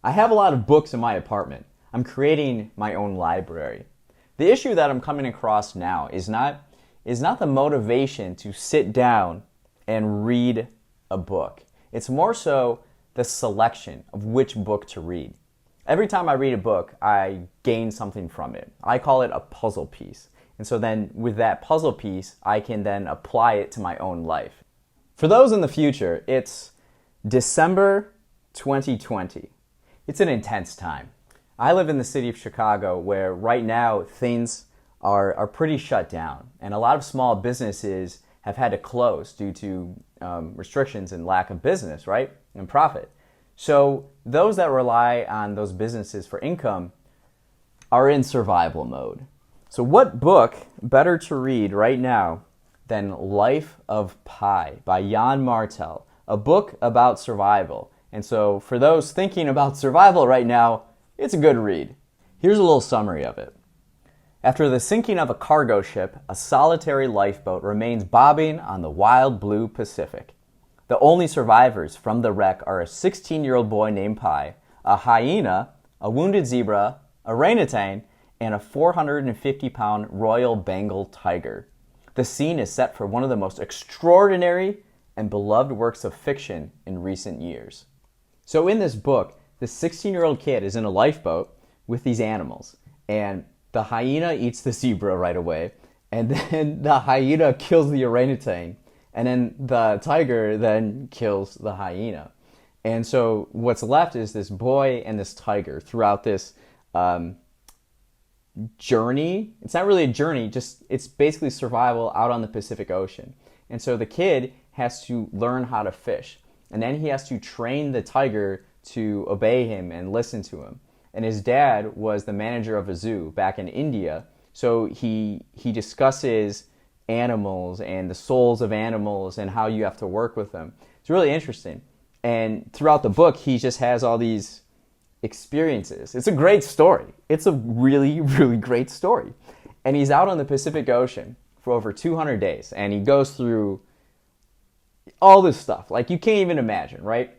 I have a lot of books in my apartment. I'm creating my own library. The issue that I'm coming across now is not the motivation to sit down and read a book. It's more so the selection of which book to read. Every time I read a book, I gain something from it. I call it a puzzle piece. And so then with that puzzle piece, I can then apply it to my own life. For those in the future, it's December 2020. It's an intense time. I live in the city of Chicago where right now things are pretty shut down. And a lot of small businesses have had to close due to restrictions and lack of business, right? And profit. So those that rely on those businesses for income are in survival mode. So what book better to read right now than Life of Pi by Yann Martel, a book about survival. And so for those thinking about survival right now, it's a good read. Here's a little summary of it. After the sinking of a cargo ship, a solitary lifeboat remains bobbing on the wild blue Pacific. The only survivors from the wreck are a 16-year-old boy named Pi, a hyena, a wounded zebra, a orangutan, and a 450-pound Royal Bengal tiger. The scene is set for one of the most extraordinary and beloved works of fiction in recent years. So in this book, the 16-year-old kid is in a lifeboat with these animals, and the hyena eats the zebra right away, and then the hyena kills the orangutan, and then the tiger then kills the hyena. And so what's left is this boy and this tiger throughout this journey. It's not really a journey, just it's basically survival out on the Pacific Ocean. And so the kid has to learn how to fish, and then he has to train the tiger to obey him and listen to him. And his dad was the manager of a zoo back in India, so he discusses animals and the souls of animals and how you have to work with them. It's really interesting. And throughout the book, he just has all these experiences. It's a great story. It's a really, really great story. And he's out on the Pacific Ocean for over 200 days, and he goes through all this stuff, like you can't even imagine, right?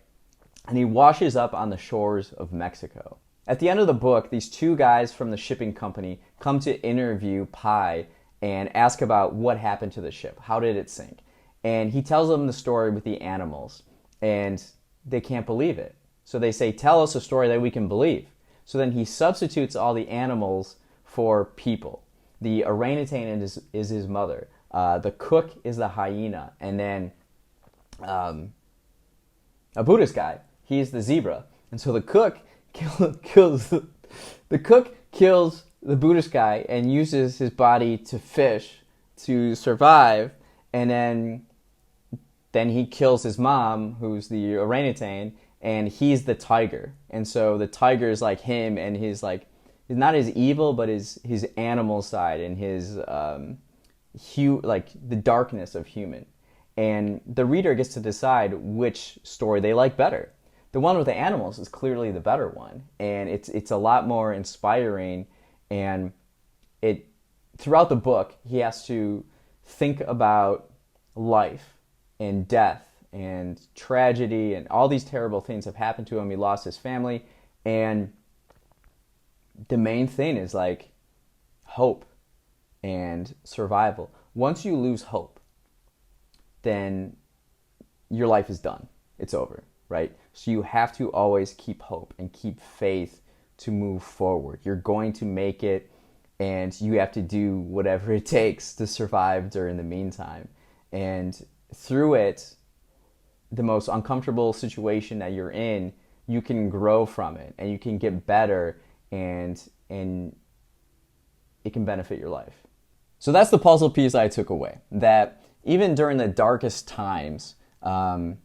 And he washes up on the shores of Mexico. At the end of the book, these two guys from the shipping company come to interview Pi and ask about what happened to the ship. How did it sink? And he tells them the story with the animals, and they can't believe it. So they say, tell us a story that we can believe. So then he substitutes all the animals for people. The orangutan is his mother. The cook is the hyena. And then a Buddhist guy, he's the zebra. And so the cook kills the Buddhist guy and uses his body to fish to survive. And then he kills his mom, who's the orangutan, and he's the tiger. And so the tiger is like him, and he's not his evil, but his animal side and his like the darkness of human. And the reader gets to decide which story they like better. The one with the animals is clearly the better one, and it's a lot more inspiring. And throughout the book, he has to think about life and death and tragedy, and all these terrible things have happened to him. He lost his family, and the main thing is like hope and survival. Once you lose hope, then your life is done. It's over, right? So you have to always keep hope and keep faith to move forward. You're going to make it, and you have to do whatever it takes to survive during the meantime. And through it, the most uncomfortable situation that you're in, you can grow from it, and you can get better, and it can benefit your life. So that's the puzzle piece I took away, that even during the darkest times, you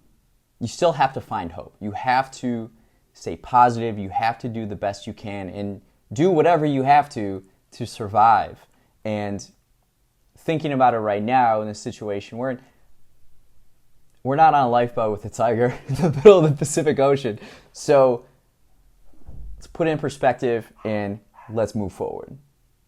still have to find hope. You have to stay positive. You have to do the best you can and do whatever you have to survive. And thinking about it right now in this situation, we're not on a lifeboat with a tiger in the middle of the Pacific Ocean. So let's put it in perspective and let's move forward.